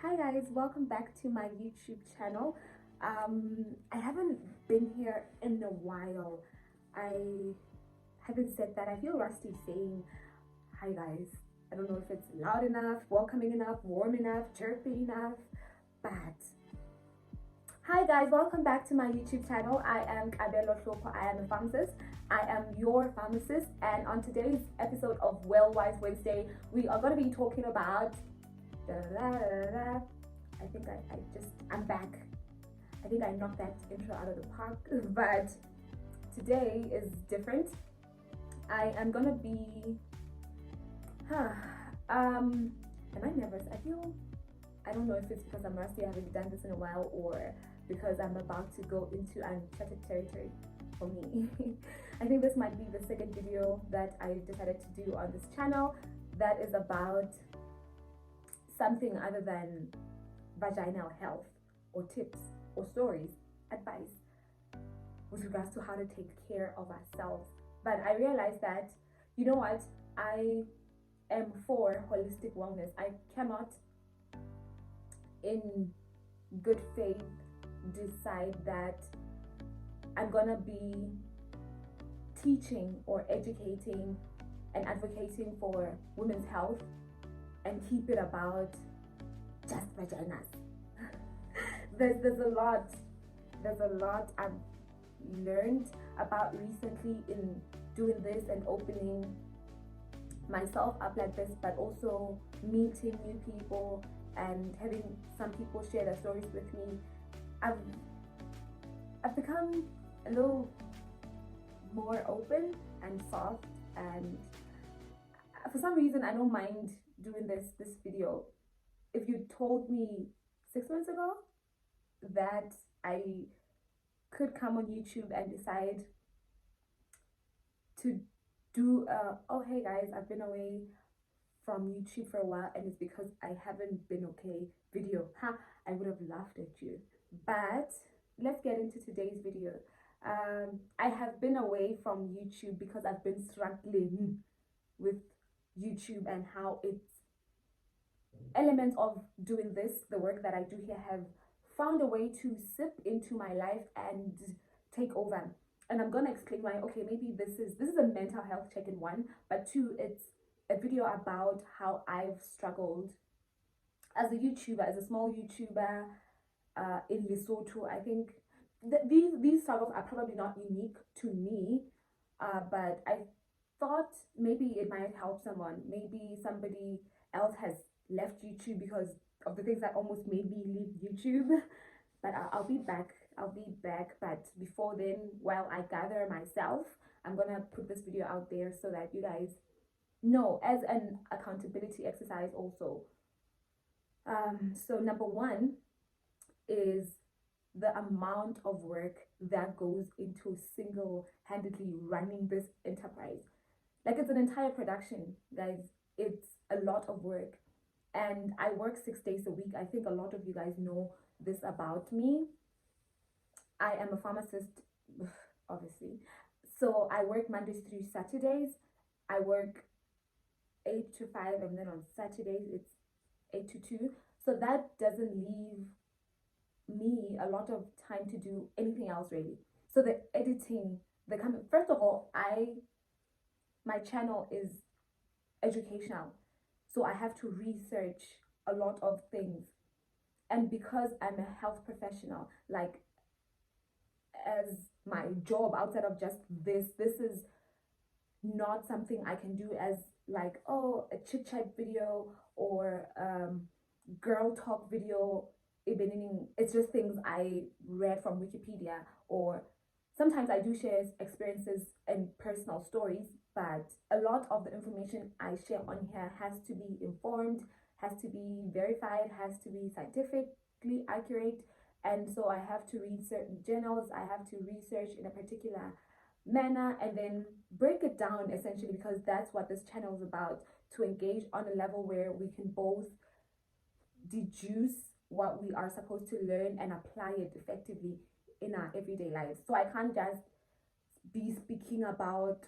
Hi guys, welcome back to my YouTube channel. I haven't been here in a while. I haven't said that. I feel rusty saying hi guys. I don't know if it's loud enough, welcoming enough, warm enough, chirpy enough, but hi guys, welcome back to my YouTube channel. I am Kabelo Shoko. I am a pharmacist. I am your pharmacist, and on today's episode of WELLWISE Wednesday, we are going to be talking about I think I'm back. I think I knocked that intro out of the park, but today is different. I am gonna be, am I nervous? I don't know if it's because I'm rusty, I haven't done this in a while, or because I'm about to go into uncharted territory for me. I think this might be the second video that I decided to do on this channel that is about something other than vaginal health or tips or stories, advice with regards to how to take care of ourselves. But I realized that, you know what, I am for holistic wellness. I cannot, in good faith, decide that I'm gonna be teaching or educating and advocating for women's health and keep it about just vaginas. there's a lot I've learned about recently in doing this and opening myself up like this, but also meeting new people and having some people share their stories with me. I've become a little more open and soft, and for some reason I don't mind doing this video. If you told me 6 months ago that I could come on YouTube and decide to do oh hey guys, I've been away from YouTube for a while and it's because I haven't been okay video, I would have laughed at you. But let's get into today's video. I have been away from YouTube because I've been struggling with YouTube and how it's elements of doing this, the work that I do here, have found a way to sip into my life and take over. And I'm gonna explain why. Okay, maybe this is a mental health check-in one, but two, it's a video about how I've struggled as a YouTuber, as a small YouTuber in Lesotho. I think these struggles are probably not unique to me, but I thought maybe it might help someone. Maybe somebody else has left YouTube because of the things that almost made me leave YouTube. But I'll be back. But before then, while I gather myself, I'm gonna put this video out there so that you guys know, as an accountability exercise also. So number one is the amount of work that goes into single-handedly running this enterprise. Like, it's an entire production, guys. It's a lot of work. And I work 6 days a week. I think a lot of you guys know this about me. I am a pharmacist, obviously. So I work Mondays through Saturdays. I work 8 to 5, and then on Saturdays it's 8 to 2. So that doesn't leave me a lot of time to do anything else really. So the editing, first of all, my channel is educational. So I have to research a lot of things. And because I'm a health professional, like, as my job outside of just this is not something I can do as like, oh, a chit chat video or girl talk video. It's just things I read from Wikipedia, or sometimes I do share experiences and personal stories, but a lot of the information I share on here has to be informed, has to be verified, has to be scientifically accurate. And so I have to read certain journals, I have to research in a particular manner and then break it down, essentially, because that's what this channel is about, to engage on a level where we can both deduce what we are supposed to learn and apply it effectively in our everyday lives. So I can't just be speaking about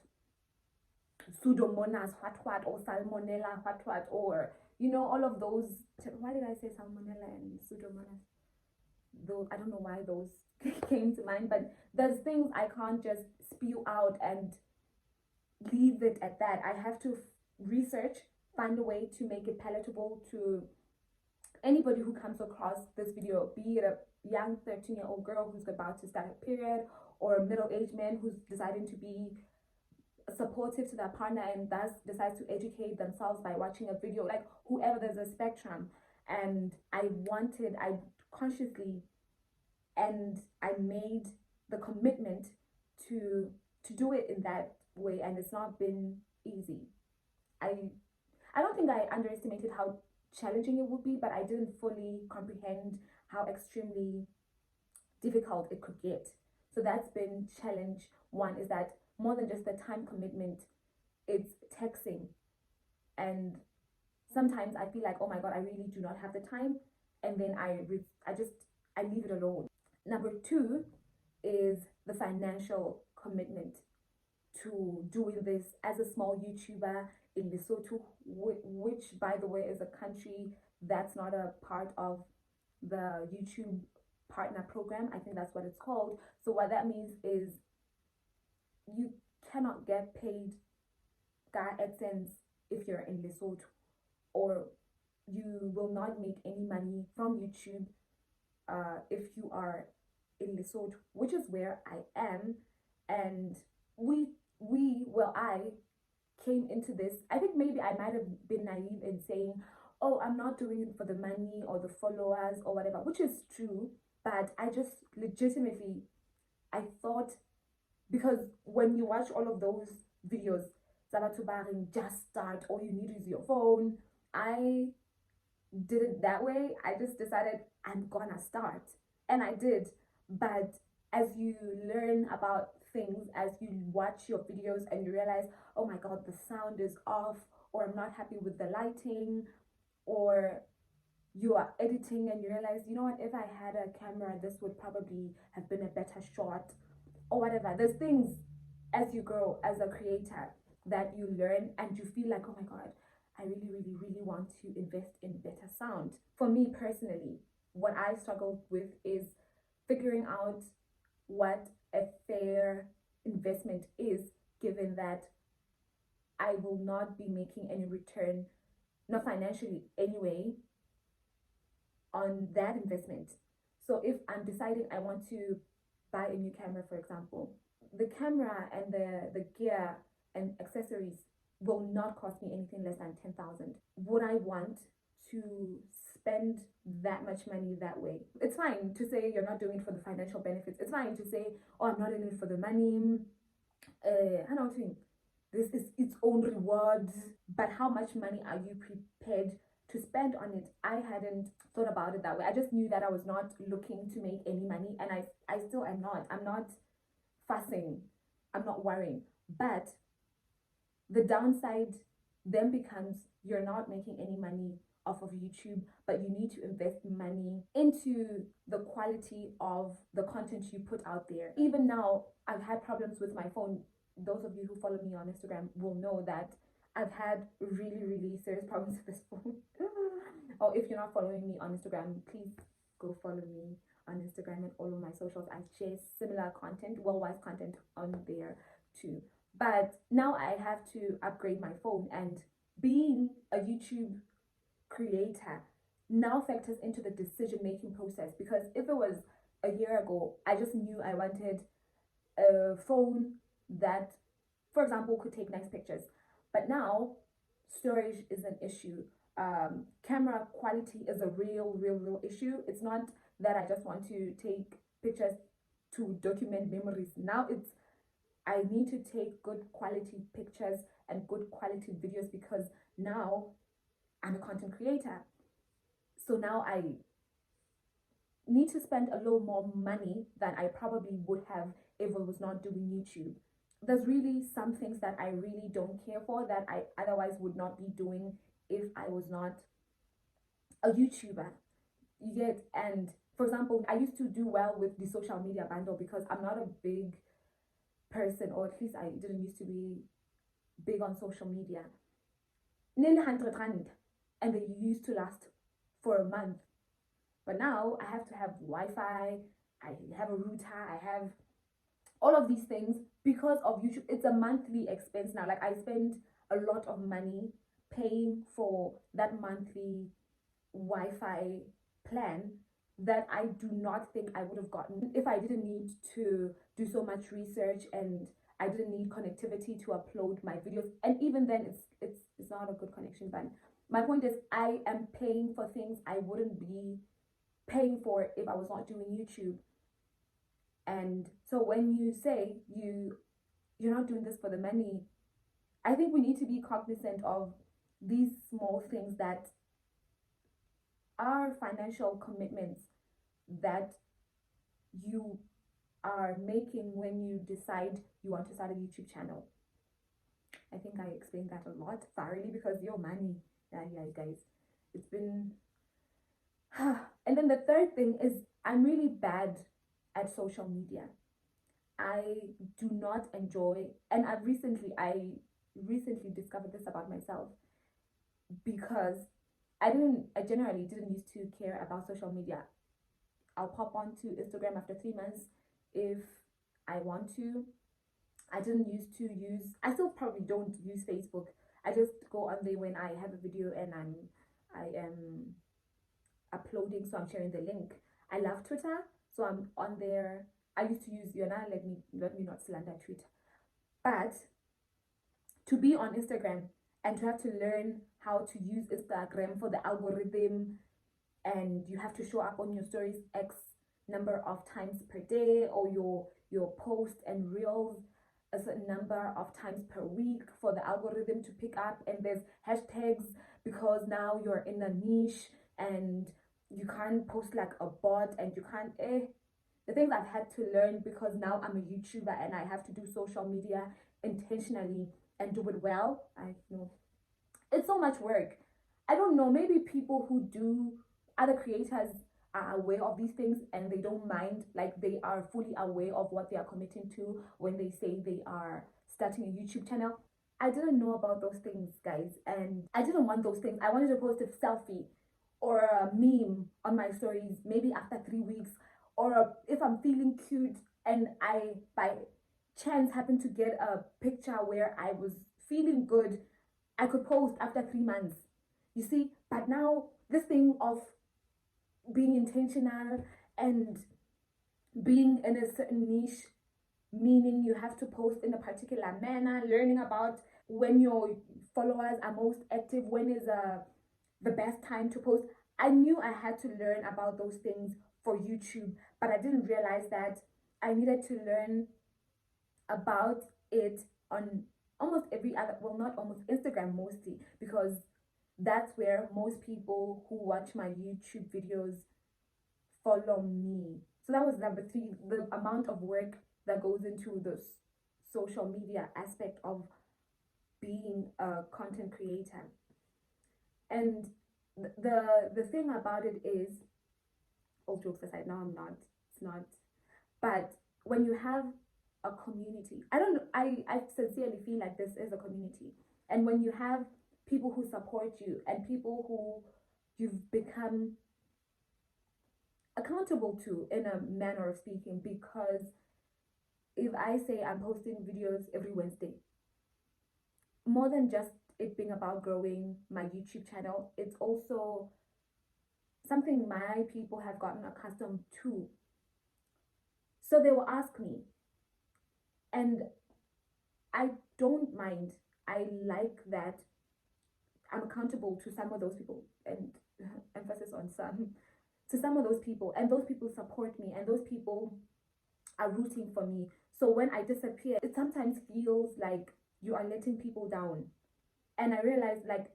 pseudomonas what or salmonella what or You know, all of those, why did I say salmonella and pseudomonas? Though I don't know why those came to mind, but there's things I can't just spew out and leave it at that. I have to research, find a way to make it palatable to anybody who comes across this video, be it a young 13-year-old girl who's about to start a period, or a middle-aged man who's deciding to be supportive to their partner and thus decides to educate themselves by watching a video. Like, whoever, there's a spectrum. And I consciously, and I made the commitment to do it in that way, and it's not been easy. I don't think I underestimated how challenging it would be, but I didn't fully comprehend how extremely difficult it could get. So that's been challenge one, is that more than just the time commitment, it's taxing. And sometimes I feel like, oh my god, I really do not have the time, and then I leave it alone. Number two is the financial commitment to doing this as a small YouTuber in Lesotho, which by the way is a country that's not a part of the YouTube partner program. I think that's what it's called. So what that means is you cannot get paid AdSense if you're in Lesotho, or you will not make any money from YouTube if you are in Lesotho, which is where I am. And I came into this, I think maybe I might have been naive in saying, oh, I'm not doing it for the money or the followers or whatever, which is true, but I just legitimately, I thought, because when you watch all of those videos, just start, all you need is your phone. I did it that way. I just decided I'm gonna start, and I did. But as you learn about things, as you watch your videos and you realize, oh my god, the sound is off, or I'm not happy with the lighting, or you are editing and you realize, you know what, if I had a camera, this would probably have been a better shot, or whatever. There's things as you grow as a creator that you learn, and you feel like, oh my god, I really, really, really want to invest in better sound. For me personally, what I struggled with is figuring out what a fair investment is, given that I will not be making any return, not financially anyway, on that investment. So if I'm deciding I want to buy a new camera, for example, the camera and the gear and accessories will not cost me anything less than 10,000. Would I want to spend that much money that way? It's fine to say you're not doing it for the financial benefits. It's fine to say, oh, I'm not in it for the money. I don't think this is its own reward. But how much money are you prepared to spend on it? I hadn't thought about it that way. I just knew that I was not looking to make any money, and I still am not. I'm not fussing. I'm not worrying. But the downside then becomes, you're not making any money off of YouTube, but you need to invest money into the quality of the content you put out there. Even now, I've had problems with my phone. Those of you who follow me on Instagram will know that I've had really, really serious problems with this phone. Or if you're not following me on Instagram, please go follow me on Instagram and all of my socials. I share similar content, WELLWISE content on there too. But now I have to upgrade my phone, and being a YouTube creator now factors into the decision-making process. Because if it was a year ago, I just knew I wanted a phone that, for example, could take nice pictures. But now storage is an issue. Camera quality is a real issue. It's not that I just want to take pictures to document memories. Now it's, I need to take good quality pictures and good quality videos, because now I'm a content creator. So now I need to spend a little more money than I probably would have if I was not doing YouTube. There's really some things that I really don't care for that I otherwise would not be doing if I was not a YouTuber. You get? And for example, I used to do well with the social media bundle because I'm not a big person, or at least I didn't used to be big on social media. Nearly 100 rand. and they used to last for a month. But now I have to have Wi-Fi, I have a router, I have all of these things because of YouTube. It's a monthly expense now. Like I spend a lot of money paying for that monthly Wi-Fi plan that I do not think I would have gotten if I didn't need to do so much research and I didn't need connectivity to upload my videos. And even then, it's not a good connection. But my point is, I am paying for things I wouldn't be paying for if I was not doing YouTube. And so when you say you're not doing this for the money, I think we need to be cognizant of these small things that are financial commitments that you are making when you decide you want to start a YouTube channel. I think I explained that a lot thoroughly because your money, yeah, guys, it's been. And then the third thing is I'm really bad at social media. I do not enjoy, and I recently discovered this about myself because I generally didn't used to care about social media. I'll pop onto Instagram after 3 months if I want to. I didn't used to use, I still probably don't use Facebook. I just go on there when I have a video and I am uploading, so I'm sharing the link. I love Twitter, so I'm on there. I used to use Yona, let me not slander Twitter. But to be on Instagram and to have to learn how to use Instagram for the algorithm, and you have to show up on your stories X number of times per day, or your posts and reels a certain number of times per week for the algorithm to pick up, and there's hashtags because now you're in a niche and you can't post like a bot, and you can't the things I've had to learn because now I'm a YouTuber and I have to do social media intentionally and do it well. I know it's so much work. I don't know, maybe people who do, other creators are aware of these things and they don't mind, like they are fully aware of what they are committing to when they say they are starting a YouTube channel. I didn't know about those things, guys, and I didn't want those things. I wanted to post a selfie or a meme on my stories maybe after 3 weeks, or if I'm feeling cute and I by chance happen to get a picture where I was feeling good, I could post after 3 months. You see, but now this thing of being intentional and being in a certain niche, meaning you have to post in a particular manner, learning about when your followers are most active, when is the best time to post. I knew I had to learn about those things for YouTube, but I didn't realize that I needed to learn about it on almost every other, well, not almost, Instagram mostly, because that's where most people who watch my YouTube videos follow me. So that was number 3, the amount of work that goes into the social media aspect of being a content creator. And the thing about it is, all jokes aside, now I'm not, it's not, but when you have a community, I sincerely feel like this is a community, and when you have people who support you and people who you've become accountable to, in a manner of speaking, because if I say I'm posting videos every Wednesday, more than just it being about growing my YouTube channel, it's also something my people have gotten accustomed to. So they will ask me, and I don't mind. I like that I'm accountable to some of those people, and emphasis on some, to some of those people, and those people support me, and those people are rooting for me. So when I disappear, it sometimes feels like you are letting people down. And I realize, like,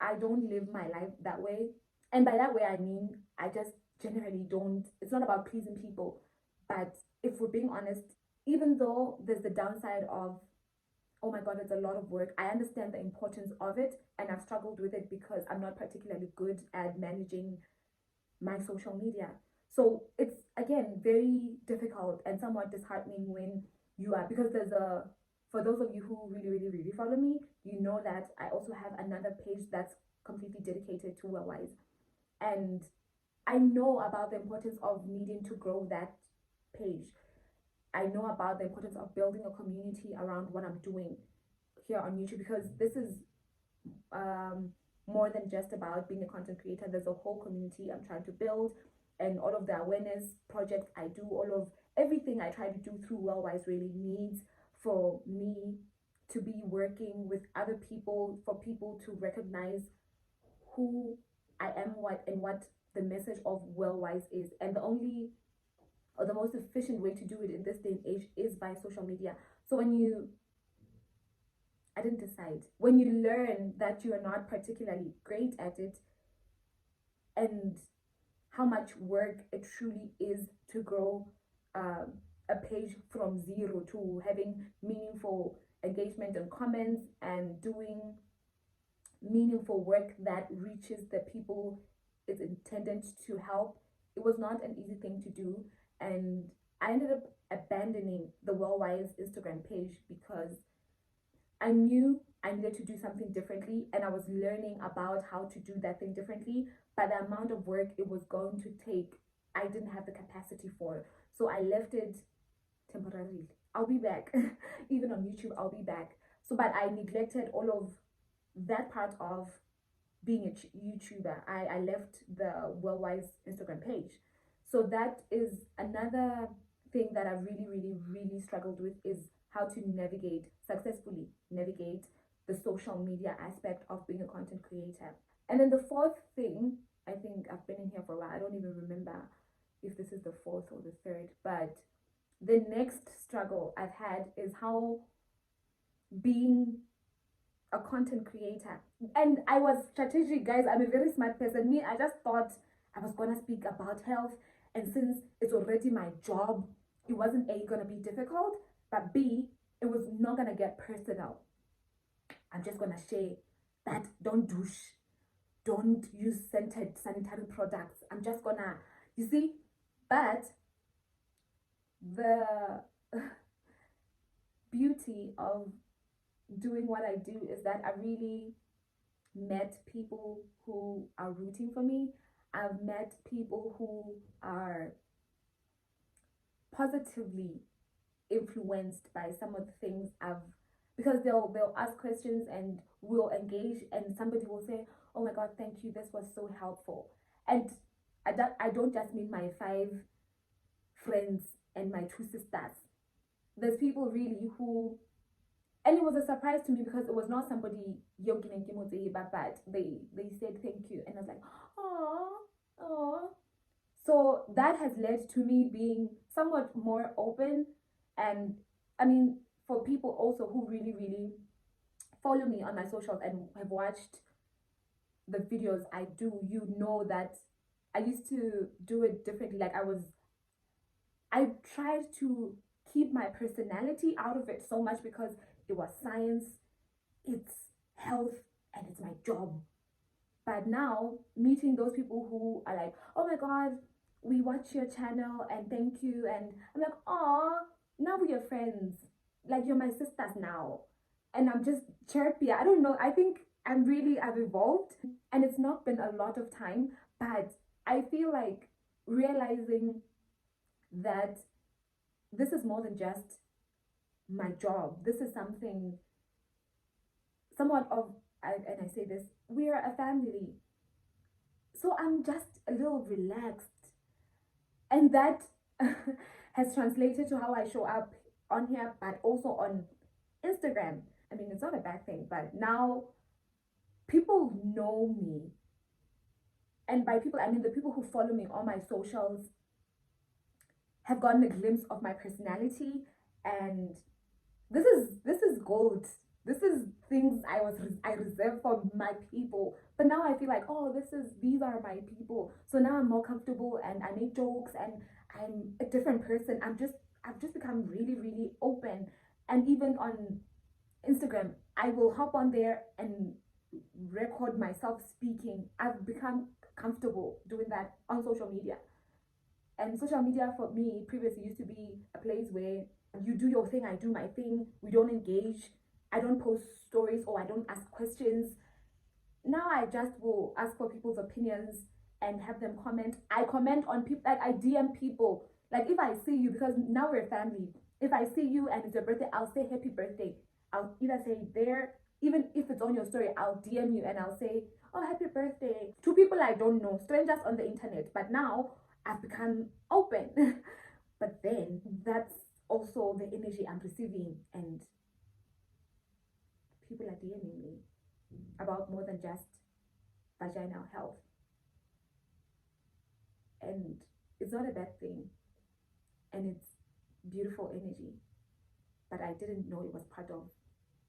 I don't live my life that way. And by that way, I mean, I just generally don't, it's not about pleasing people. But if we're being honest, even though there's the downside of, oh my God, it's a lot of work, I understand the importance of it. And I've struggled with it because I'm not particularly good at managing my social media. So it's, again, very difficult and somewhat disheartening when you are, because there's for those of you who really follow me, you know that I also have another page that's completely dedicated to WellWise. And I know about the importance of needing to grow that page. I know about the importance of building a community around what I'm doing here on YouTube, because this is um, more than just about being a content creator. There's a whole community I'm trying to build, and all of the awareness projects I do, all of everything I try to do through WellWise really needs for me to be working with other people, for people to recognize who I am, what the message of WellWise is. And the only or the most efficient way to do it in this day and age is by social media. So I didn't decide. When you learn that you are not particularly great at it, and how much work it truly is to grow a page from zero to having meaningful engagement and comments and doing meaningful work that reaches the people it's intended to help, it was not an easy thing to do. And I ended up abandoning the WellWise Instagram page because I knew I needed to do something differently, and I was learning about how to do that thing differently. But the amount of work it was going to take, I didn't have the capacity for. So I left it temporarily. I'll be back. Even on YouTube, I'll be back. So, but I neglected all of that part of being a YouTuber. I left the WellWise Instagram page. So that is another thing that I really struggled with, is how to successfully navigate the social media aspect of being a content creator. And then the fourth thing, I think I've been in here for a while, I don't even remember if this is the fourth or the third, but the next struggle I've had is how being a content creator. And I was strategic, guys. I'm a very smart person. Me, I just thought I was gonna speak about health, and since it's already my job, it wasn't A, gonna be difficult, but B, it was not gonna get personal. I'm just gonna share that don't douche, don't use scented sanitary products. I'm just gonna, you see, but the beauty of doing what I do is that I really met people who are rooting for me. I've met people who are positively influenced by some of the things because they'll ask questions and we'll engage, and somebody will say, "Oh my God, thank you, this was so helpful." And I don't just mean my 5 friends and my 2 sisters. There's people really who, and it was a surprise to me because it was not somebody but they said thank you, and I was like, oh. So that has led to me being somewhat more open. And I mean, for people also who really follow me on my socials and have watched the videos I do, you know that I used to do it differently. Like I tried to keep my personality out of it so much because it was science, it's health, and it's my job. But now, meeting those people who are like, "Oh my God, we watch your channel and thank you," and I'm like, "Oh, now we're friends. Like, you're my sisters now." And I'm just chirpy. I don't know. I think I've evolved, and it's not been a lot of time, but I feel like realizing that this is more than just my job. This is something somewhat of, and I say this, we are a family. So I'm just a little relaxed. And that has translated to how I show up on here, but also on Instagram. I mean, it's not a bad thing, but now people know me. And by people, I mean the people who follow me on my socials have gotten a glimpse of my personality, and this is gold. This is things I reserve for my people. But now I feel like, oh, these are my people. So now I'm more comfortable and I make jokes and I'm a different person. I've just become really open. And even on Instagram, I will hop on there and record myself speaking. I've become comfortable doing that on social media. And social media for me previously used to be a place where you do your thing, I do my thing, we don't engage, I don't post stories or I don't ask questions. now I just will ask for people's opinions and have them comment. I comment on people, like I DM people. Like if I see you, because now we're a family. If I see you and it's your birthday, I'll say happy birthday. I'll either say there, even if it's on your story, I'll DM you and I'll say, oh, happy birthday, to people I don't know, strangers on the internet. But now I've become open. But then that's also the energy I'm receiving, and people are DMing me about more than just vaginal health. And it's not a bad thing, and it's beautiful energy, but I didn't know it was part of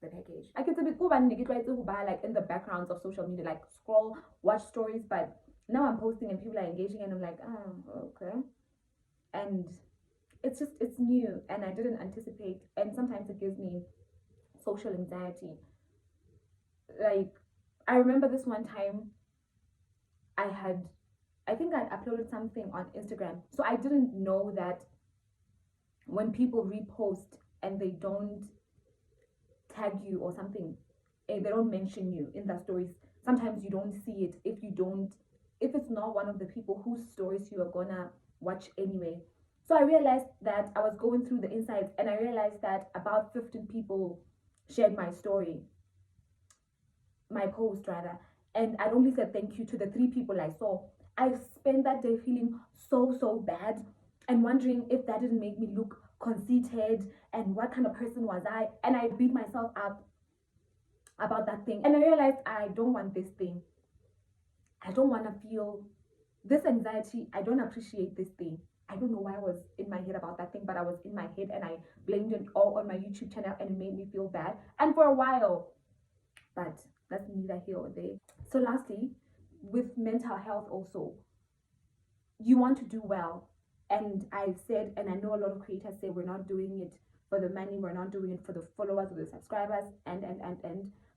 the package. I get a bit cool, but like in the backgrounds of social media, like scroll, watch stories, but now I'm posting and people are engaging, and I'm like, oh, okay. And it's new, and I didn't anticipate, and sometimes it gives me social anxiety. Like, I remember this one time I think I'd uploaded something on Instagram, so I didn't know that when people repost and they don't tag you or something, and they don't mention you in their stories, sometimes you don't see it if it's not one of the people whose stories you are gonna watch anyway. So I realized that I was going through the insights, and I realized that about 15 people shared my story, my post rather, and I'd only said thank you to the 3 people I saw. I spent that day feeling so bad and wondering if that didn't make me look conceited and what kind of person was I. And I beat myself up about that thing. And I realized I don't want this thing. I don't want to feel this anxiety. I don't appreciate this thing. I don't know why I was in my head about that thing, but I was in my head and I blamed it all on my YouTube channel, and it made me feel bad. And for a while, but that's neither here or there. So lastly, with mental health also, you want to do well. And I've said, and I know a lot of creators say, we're not doing it for the money, we're not doing it for the followers or the subscribers, and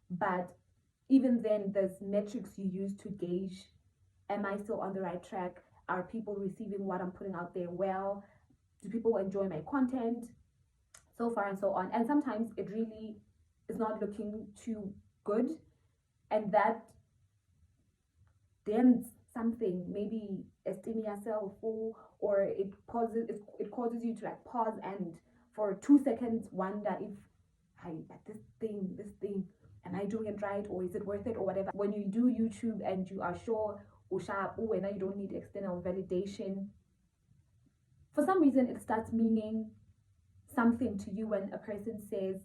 but even then, there's metrics you use to gauge, am I still on the right track? Are people receiving what I'm putting out there well? Do people enjoy my content? So far and so on. And sometimes it really is not looking too good, and that dents something, maybe esteem yourself, or it causes you to like pause and for 2 seconds wonder if this thing, am I doing it right, or is it worth it, or whatever. When you do YouTube and you are sure when you don't need external validation, for some reason it starts meaning something to you when a person says,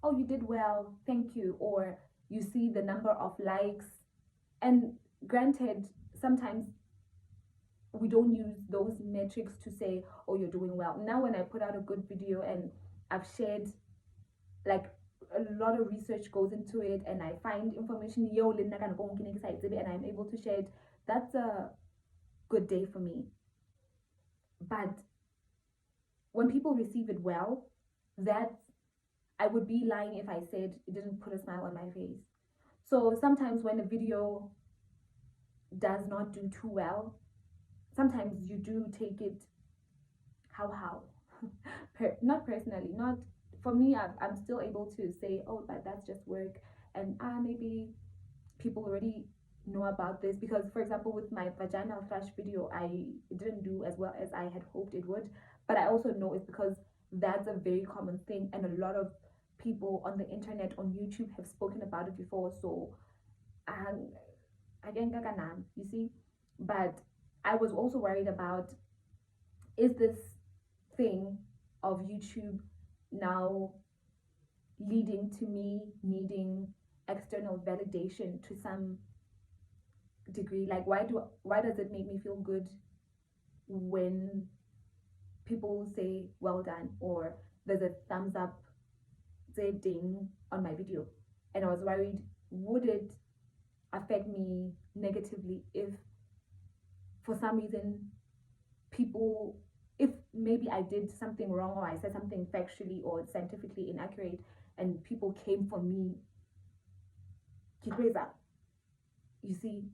oh, you did well, thank you, or you see the number of likes. And granted, sometimes we don't use those metrics to say, oh, you're doing well. Now when I put out a good video and I've shared, like, a lot of research goes into it, and I find information and I'm able to share it, that's a good day for me. But when people receive it well, that I would be lying if I said it didn't put a smile on my face. So sometimes when a video does not do too well, sometimes you do take it how not personally, not for me. I'm still able to say, oh, but that's just work, and maybe people already know about this, because for example with my vaginal thrush video, I didn't do as well as I had hoped it would, but I also know it's because that's a very common thing, and a lot of people on the internet, on YouTube, have spoken about it before. So you see. But I was also worried about, is this thing of YouTube now leading to me needing external validation to some degree? Like, why does it make me feel good when people say well done, or there's a thumbs up, say ding on my video? And I was worried, would it affect me negatively if for some reason people, if maybe I did something wrong, or I said something factually or scientifically inaccurate, and people came for me, you see,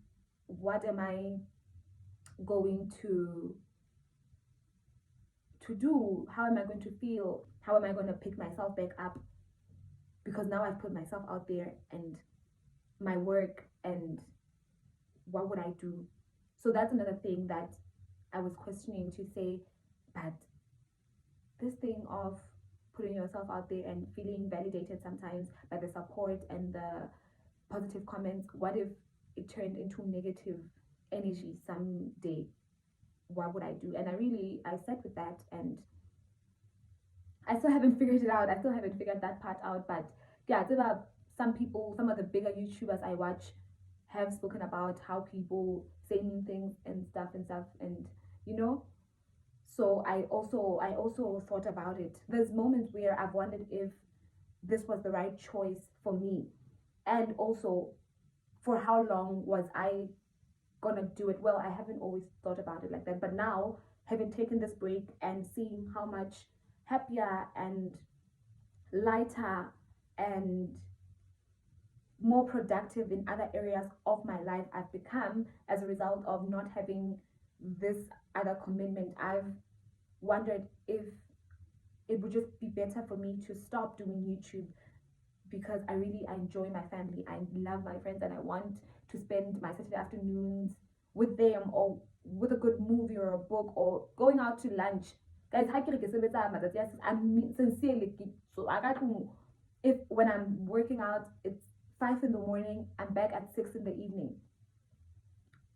what am I going to do? How am I going to feel? How am I going to pick myself back up? Because now I've put myself out there, and my work and what would I do? So that's another thing that I was questioning, to say, but this thing of putting yourself out there and feeling validated sometimes by the support and the positive comments, what if it turned into negative energy someday? What would I do? And I sat with that, and I still haven't figured it out. I still haven't figured that part out. But yeah, it's about some people, some of the bigger YouTubers I watch have spoken about how people say mean things and stuff, and you know. So I also thought about it. There's moments where I've wondered if this was the right choice for me, and also for how long was I gonna do it. Well, I haven't always thought about it like that, but now, having taken this break and seeing how much happier and lighter and more productive in other areas of my life I've become as a result of not having this other commitment, I've wondered if it would just be better for me to stop doing YouTube, because I enjoy my family, I love my friends, and I want to spend my Saturday afternoons with them, or with a good movie or a book, or going out to lunch. Guys, I'm sincerely, so I got to, if when I'm working out it's 5 in the morning, I'm back at 6 in the evening,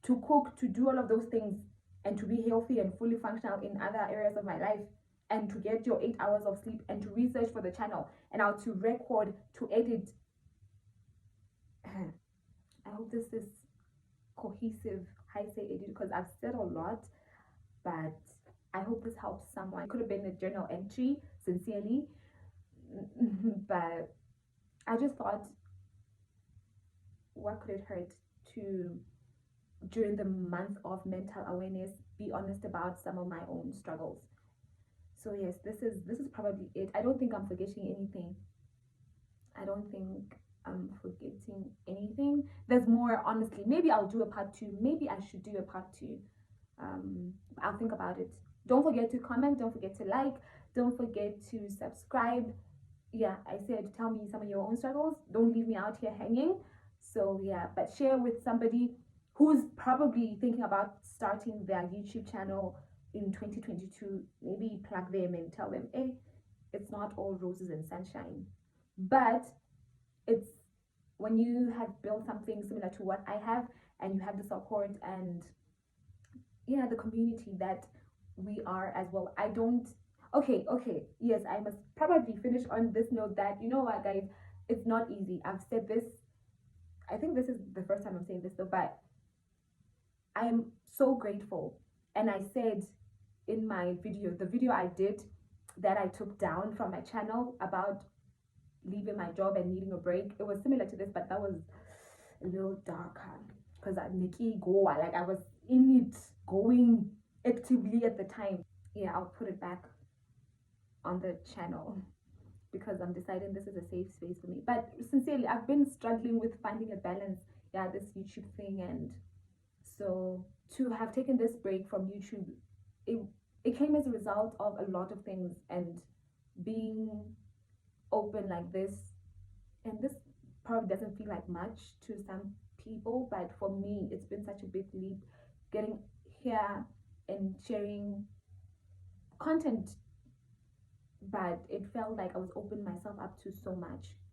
to cook, to do all of those things, and to be healthy and fully functional in other areas of my life, and to get your 8 hours of sleep, and to research for the channel, and now to record, to edit. I hope this is cohesive. I say edit because I've said a lot, but I hope this helps someone. It could have been a journal entry, sincerely, but I just thought, what could it hurt to, during the month of mental awareness, be honest about some of my own struggles. So yes, this is probably it. I don't think I'm forgetting anything. I don't think I'm forgetting anything. There's more, honestly. Maybe I'll do a part two. Maybe I should do a part two. I'll think about it. Don't forget to comment. Don't forget to like. Don't forget to subscribe. Yeah, I said tell me some of your own struggles. Don't leave me out here hanging. So yeah, but share with somebody who's probably thinking about starting their YouTube channel in 2022. Maybe plug them and tell them, hey, it's not all roses and sunshine, but it's, when you have built something similar to what I have, and you have the support and, yeah, the community that we are as well. I don't, okay, yes, I must probably finish on this note that, you know what, guys, it's not easy. I've said this, I think this is the first time I'm saying this though, but I am so grateful. And I said in my video, the video I did that I took down from my channel about leaving my job and needing a break, it was similar to this, but that was a little darker, because Nikki go, like I was in it, going actively at the time. Yeah, I'll put it back on the channel, because I'm deciding this is a safe space for me. But sincerely, I've been struggling with finding a balance, yeah, this YouTube thing. And so to have taken this break from YouTube, it, it came as a result of a lot of things, and being open like this. And this probably doesn't feel like much to some people, but for me it's been such a big leap, getting here and sharing content, but it felt like I was opening myself up to so much.